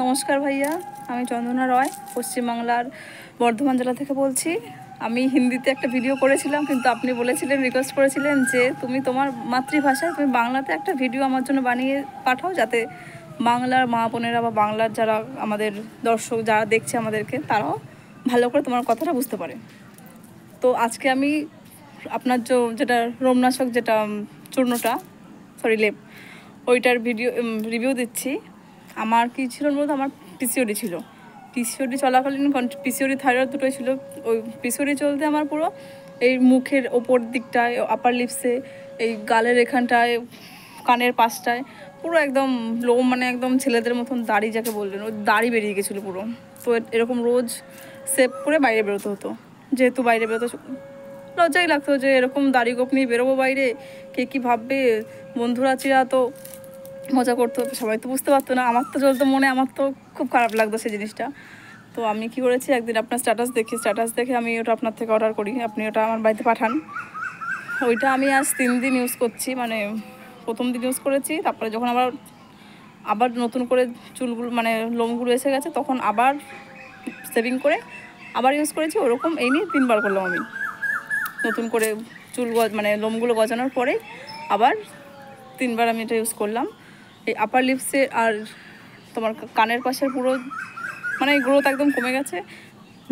নমস্কার ভাইয়া, আমি চন্দনা রয় পশ্চিমবাংলার বর্ধমান জেলা থেকে বলছি। আমি হিন্দিতে একটা ভিডিও করেছিলাম, কিন্তু আপনি বলেছিলেন, রিকোয়েস্ট করেছিলেন যে তুমি তোমার মাতৃভাষায় তুমি বাংলাতে একটা ভিডিও আমার জন্য বানিয়ে পাঠাও, যাতে বাংলার মা বোনেরা বা বাংলার যারা আমাদের দর্শক যারা দেখছে আমাদেরকে, তারাও ভালো করে তোমার কথাটা বুঝতে পারে। তো আজকে আমি আপনার যেটা রোমনাশক, যেটা চূর্ণটা, সরি লেপ, ওইটার রিভিউ দিচ্ছি। আমার কি ছিল বলতে, আমার পিসিওডি ছিল। পিসিওডি চলাকালীন পিসিওডি থাইরয়েড দুটোই ছিল। ওই পিসিওডি চলতে আমার পুরো এই মুখের ওপর দিকটায়, আপার লিপসে, এই গালের এখানটায়, কানের পাশটায় পুরো একদম লোম, মানে একদম ছেলেদের মতন দাড়ি যাকে বললেন, ওই দাড়ি বেরিয়ে গেছিলো পুরো। তো এরকম রোজ সেভ করে বাইরে বেরোতে হতো। যেহেতু বাইরে বেরোতে লজ্জাই লাগতো যে এরকম দাড়ি গোপ নিয়ে বেরোবো বাইরে, কে কী ভাববে, বন্ধুরা চিরা তো মজা করতো, সবাই তো বুঝতে পারতো না। আমার তো চলতো মনে, আমার তো খুব খারাপ লাগতো সেই জিনিসটা। তো আমি কি করেছি, একদিন আপনার স্ট্যাটাস দেখে আমি ওটা আপনার থেকে অর্ডার করি, আপনি ওটা আমার বাড়িতে পাঠান। ওইটা আমি আজ 3 দিন ইউজ করছি। মানে প্রথম দিন ইউজ করেছি, তারপরে যখন আবার নতুন করে চুলগুলো, মানে লোমগুলো এসে গেছে, তখন আবার সেভিং করে আবার ইউজ করেছি। ওরকম এই নিয়ে 3বার করলাম আমি। নতুন করে মানে লোমগুলো গজানোর পরে আবার 3বার আমি এটা ইউজ করলাম। এই আপার লিপসে আর তোমার কানের পাশের পুরো, মানে এই গ্রোথ একদম কমে গেছে,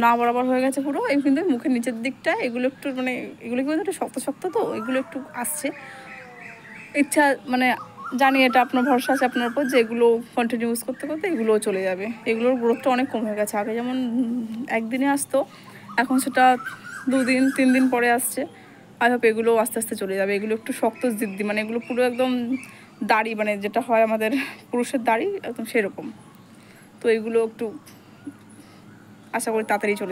না বরাবর হয়ে গেছে পুরো। এই কিন্তু মুখের নিচের দিকটা এগুলো একটু, মানে এগুলো কি বলতে একটু শক্ত শক্ত, তো এগুলো একটু আসছে। ইচ্ছা, মানে জানি এটা আপনার ভরসা আছে আপনার উপর, যে এগুলো কন্টিনিউ ইউজ করতে করতে এগুলোও চলে যাবে। এগুলোর গ্রোথটা অনেক কম হয়ে গেছে। আগে যেমন একদিনে আসতো, এখন সেটা 2 দিন 3 দিন পরে আসছে। আই হোপ এগুলো আস্তে আস্তে চলে যাবে। এগুলো একটু শক্ত জিদ্দি, মানে এগুলো পুরো একদম দাড়ি, মানে যেটা হয় আমাদের পুরুষের দাড়ি একদম সেরকম। তো এগুলো একটু আশা করি তাড়াতাড়ি চলে